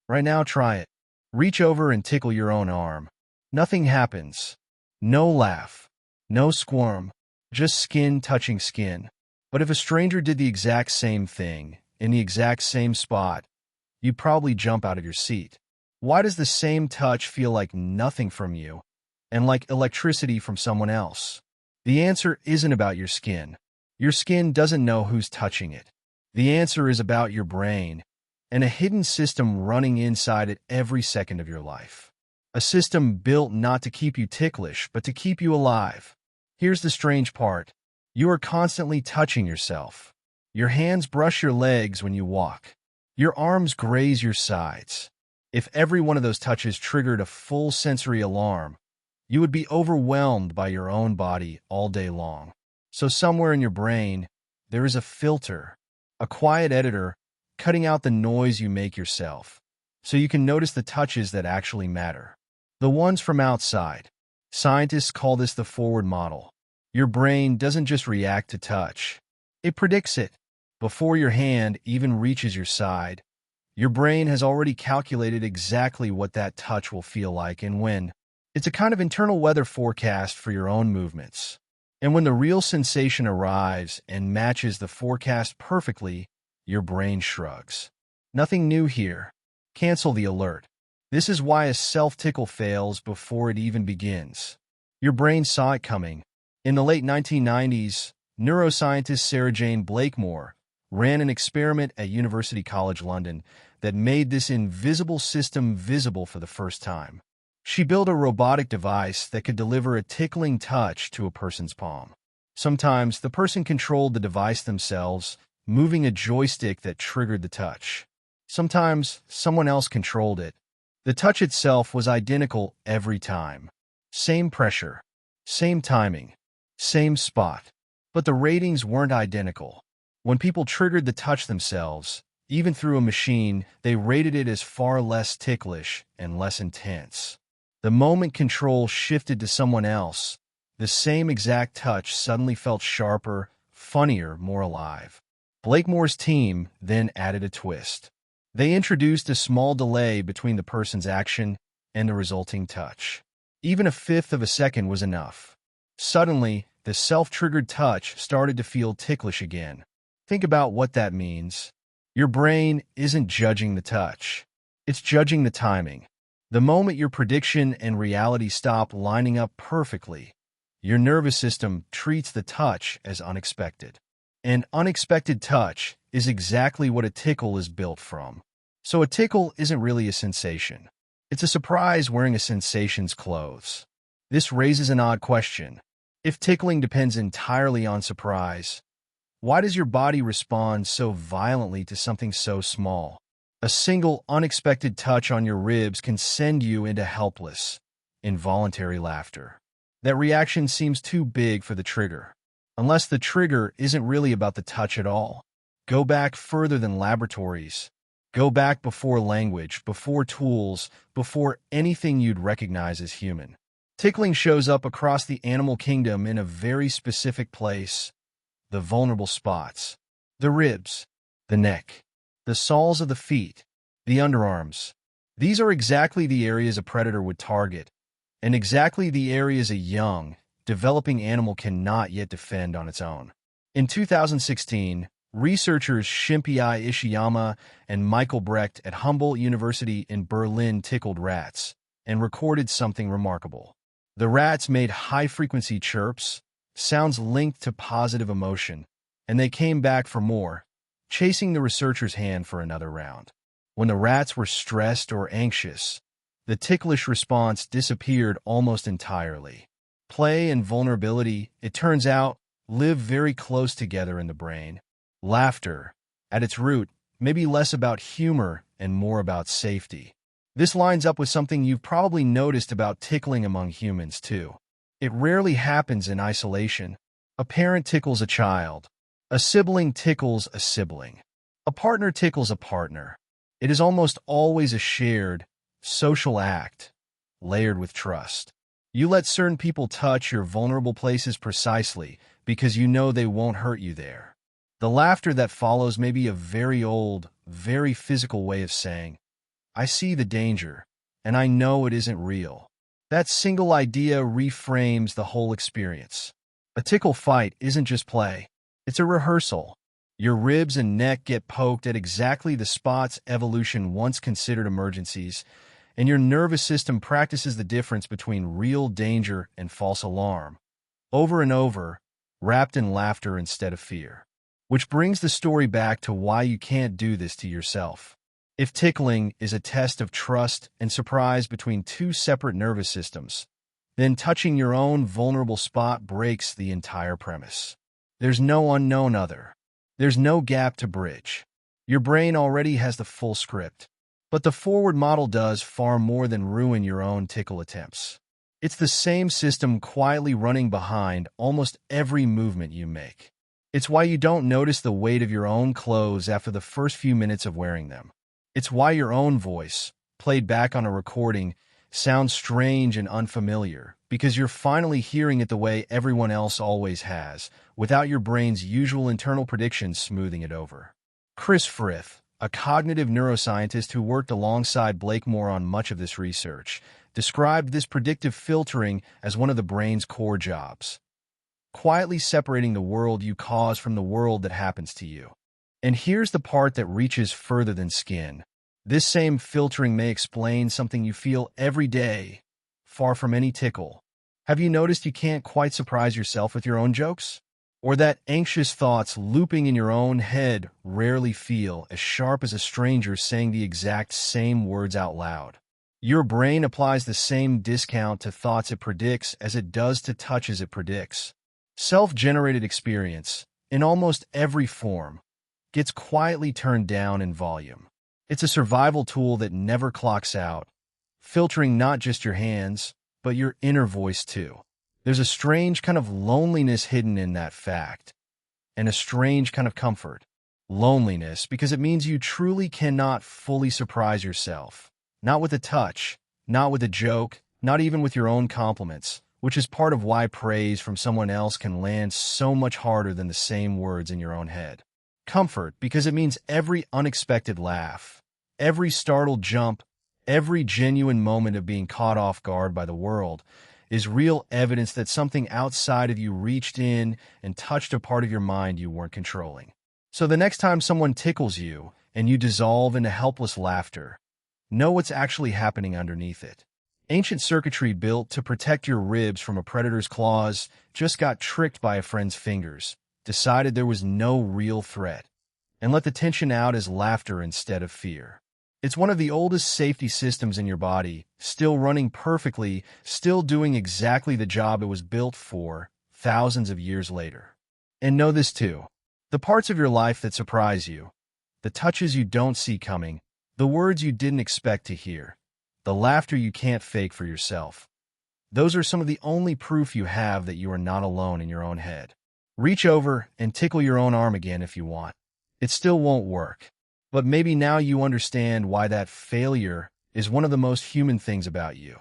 Right now, try it. Reach over and tickle your own arm. Nothing happens. No laugh. No squirm. Just skin touching skin. But if a stranger did the exact same thing, in the exact same spot, you'd probably jump out of your seat. Why does the same touch feel like nothing from you, and like electricity from someone else? The answer isn't about your skin. Your skin doesn't know who's touching it. The answer is about your brain, and a hidden system running inside it every second of your life. A system built not to keep you ticklish, but to keep you alive. Here's the strange part. You are constantly touching yourself. Your hands brush your legs when you walk. Your arms graze your sides. If every one of those touches triggered a full sensory alarm, you would be overwhelmed by your own body all day long. So somewhere in your brain, there is a filter, a quiet editor, cutting out the noise you make yourself, so you can notice the touches that actually matter. The ones from outside. Scientists call this the forward model. Your brain doesn't just react to touch. It predicts it. Before your hand even reaches your side, your brain has already calculated exactly what that touch will feel like and when. It's a kind of internal weather forecast for your own movements. And when the real sensation arrives and matches the forecast perfectly, your brain shrugs. Nothing new here. Cancel the alert. This is why a self-tickle fails before it even begins. Your brain saw it coming. In the late 1990s, neuroscientist Sarah-Jayne Blakemore ran an experiment at University College London that made this invisible system visible for the first time. She built a robotic device that could deliver a tickling touch to a person's palm. Sometimes the person controlled the device themselves, moving a joystick that triggered the touch. Sometimes someone else controlled it. The touch itself was identical every time. Same pressure, same timing, same spot. But the ratings weren't identical. When people triggered the touch themselves, even through a machine, they rated it as far less ticklish and less intense. The moment control shifted to someone else, the same exact touch suddenly felt sharper, funnier, more alive. Blakemore's team then added a twist. They introduced a small delay between the person's action and the resulting touch. Even a fifth of a second was enough. Suddenly, the self-triggered touch started to feel ticklish again. Think about what that means. Your brain isn't judging the touch. It's judging the timing. The moment your prediction and reality stop lining up perfectly, your nervous system treats the touch as unexpected. An unexpected touch is exactly what a tickle is built from. So a tickle isn't really a sensation. It's a surprise wearing a sensation's clothes. This raises an odd question. If tickling depends entirely on surprise, why does your body respond so violently to something so small? A single unexpected touch on your ribs can send you into helpless, involuntary laughter. That reaction seems too big for the trigger. Unless the trigger isn't really about the touch at all. Go back further than laboratories. Go back before language, before tools, before anything you'd recognize as human. Tickling shows up across the animal kingdom in a very specific place. The vulnerable spots. The ribs. The neck. The soles of the feet. The underarms. These are exactly the areas a predator would target, and exactly the areas a young, developing animal cannot yet defend on its own. In 2016, researchers Shimpi Ishiyama and Michael Brecht at Humboldt University in Berlin tickled rats and recorded something remarkable. The rats made high-frequency chirps, sounds linked to positive emotion, and they came back for more, chasing the researcher's hand for another round. When the rats were stressed or anxious, the ticklish response disappeared almost entirely. Play and vulnerability, it turns out, live very close together in the brain. Laughter, at its root, may be less about humor and more about safety. This lines up with something you've probably noticed about tickling among humans, too. It rarely happens in isolation. A parent tickles a child. A sibling tickles a sibling. A partner tickles a partner. It is almost always a shared, social act, layered with trust. You let certain people touch your vulnerable places precisely because you know they won't hurt you there. The laughter that follows may be a very old, very physical way of saying, I see the danger, and I know it isn't real. That single idea reframes the whole experience. A tickle fight isn't just play. It's a rehearsal. Your ribs and neck get poked at exactly the spots evolution once considered emergencies, and your nervous system practices the difference between real danger and false alarm, over and over, wrapped in laughter instead of fear. Which brings the story back to why you can't do this to yourself. If tickling is a test of trust and surprise between two separate nervous systems, then touching your own vulnerable spot breaks the entire premise. There's no unknown other. There's no gap to bridge. Your brain already has the full script. But the forward model does far more than ruin your own tickle attempts. It's the same system quietly running behind almost every movement you make. It's why you don't notice the weight of your own clothes after the first few minutes of wearing them. It's why your own voice, played back on a recording, sounds strange and unfamiliar, because you're finally hearing it the way everyone else always has, without your brain's usual internal predictions smoothing it over. Chris Frith, a cognitive neuroscientist who worked alongside Blakemore on much of this research, described this predictive filtering as one of the brain's core jobs, quietly separating the world you cause from the world that happens to you. And here's the part that reaches further than skin. This same filtering may explain something you feel every day, far from any tickle. Have you noticed you can't quite surprise yourself with your own jokes? Or that anxious thoughts looping in your own head rarely feel as sharp as a stranger saying the exact same words out loud? Your brain applies the same discount to thoughts it predicts as it does to touches it predicts. Self-generated experience, in almost every form, gets quietly turned down in volume. It's a survival tool that never clocks out, filtering not just your hands, but your inner voice too. There's a strange kind of loneliness hidden in that fact, and a strange kind of comfort. Loneliness because it means you truly cannot fully surprise yourself. Not with a touch, not with a joke, not even with your own compliments, which is part of why praise from someone else can land so much harder than the same words in your own head. Comfort because it means every unexpected laugh, every startled jump, every genuine moment of being caught off guard by the world is real evidence that something outside of you reached in and touched a part of your mind you weren't controlling. So the next time someone tickles you and you dissolve into helpless laughter, know what's actually happening underneath it. Ancient circuitry built to protect your ribs from a predator's claws just got tricked by a friend's fingers, decided there was no real threat, and let the tension out as laughter instead of fear. It's one of the oldest safety systems in your body, still running perfectly, still doing exactly the job it was built for, thousands of years later. And know this too. The parts of your life that surprise you, the touches you don't see coming, the words you didn't expect to hear, the laughter you can't fake for yourself. Those are some of the only proof you have that you are not alone in your own head. Reach over and tickle your own arm again if you want. It still won't work. But maybe now you understand why that failure is one of the most human things about you.